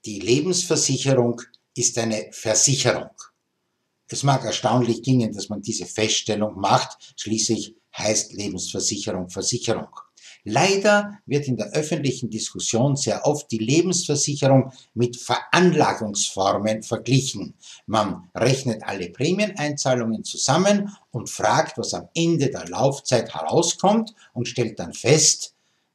Die Lebensversicherung ist eine Versicherung. Es mag erstaunlich klingen, dass man diese Feststellung macht, schließlich heißt Lebensversicherung Versicherung. Leider wird in der öffentlichen Diskussion sehr oft die Lebensversicherung mit Veranlagungsformen verglichen. Man rechnet alle Prämieneinzahlungen zusammen und fragt, was am Ende der Laufzeit herauskommt und stellt dann fest,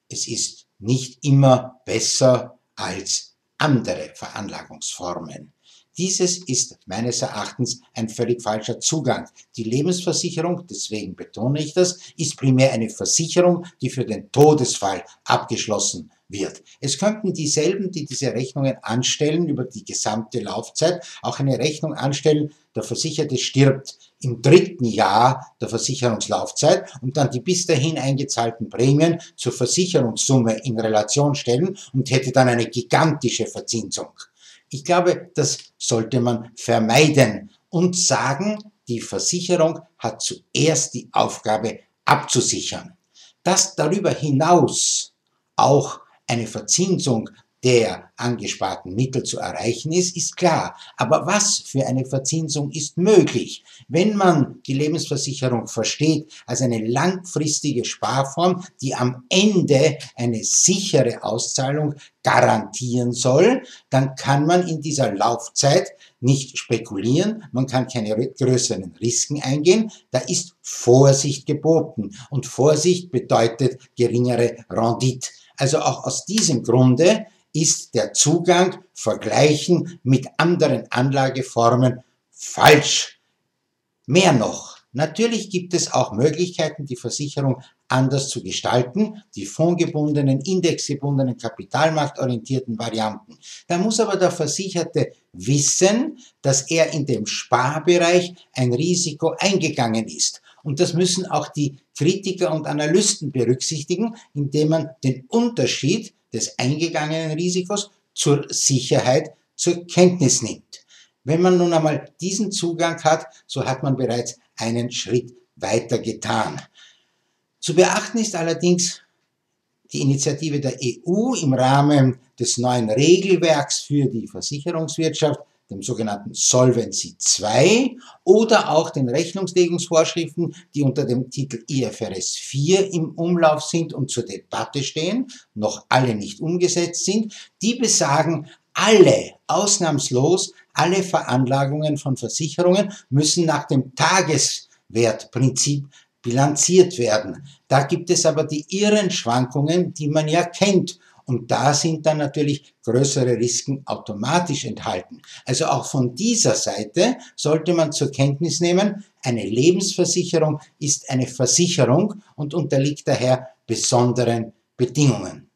es ist nicht immer besser als andere Veranlagungsformen. Dieses ist meines Erachtens ein völlig falscher Zugang. Die Lebensversicherung, deswegen betone ich das, ist primär eine Versicherung, die für den Todesfall abgeschlossen wird. Es könnten dieselben, die diese Rechnungen anstellen über die gesamte Laufzeit, auch eine Rechnung anstellen, der Versicherte stirbt im 3. Jahr der Versicherungslaufzeit und dann die bis dahin eingezahlten Prämien zur Versicherungssumme in Relation stellen und hätte dann eine gigantische Verzinsung. Ich glaube, das sollte man vermeiden und sagen, die Versicherung hat zuerst die Aufgabe abzusichern. Dass darüber hinaus auch eine Verzinsung der angesparten Mittel zu erreichen ist, ist klar. Aber was für eine Verzinsung ist möglich? Wenn man die Lebensversicherung versteht als eine langfristige Sparform, die am Ende eine sichere Auszahlung garantieren soll, dann kann man in dieser Laufzeit nicht spekulieren, man kann keine größeren Risiken eingehen, da ist Vorsicht geboten. Und Vorsicht bedeutet geringere Rendite. Also auch aus diesem Grunde ist der Zugang vergleichen mit anderen Anlageformen falsch. Mehr noch, natürlich gibt es auch Möglichkeiten, die Versicherung anders zu gestalten, die fondgebundenen, indexgebundenen, kapitalmarktorientierten Varianten. Da muss aber der Versicherte wissen, dass er in dem Sparbereich ein Risiko eingegangen ist. Und das müssen auch die Kritiker und Analysten berücksichtigen, indem man den Unterschied des eingegangenen Risikos zur Sicherheit zur Kenntnis nimmt. Wenn man nun einmal diesen Zugang hat, so hat man bereits einen Schritt weiter getan. Zu beachten ist allerdings die Initiative der EU im Rahmen des neuen Regelwerks für die Versicherungswirtschaft, dem sogenannten Solvency II oder auch den Rechnungslegungsvorschriften, die unter dem Titel IFRS 4 im Umlauf sind und zur Debatte stehen, noch alle nicht umgesetzt sind, die besagen, ausnahmslos alle Veranlagungen von Versicherungen müssen nach dem Tageswertprinzip bilanziert werden. Da gibt es aber die irren Schwankungen, die man ja kennt. Und da sind dann natürlich größere Risiken automatisch enthalten. Also auch von dieser Seite sollte man zur Kenntnis nehmen, eine Lebensversicherung ist eine Versicherung und unterliegt daher besonderen Bedingungen.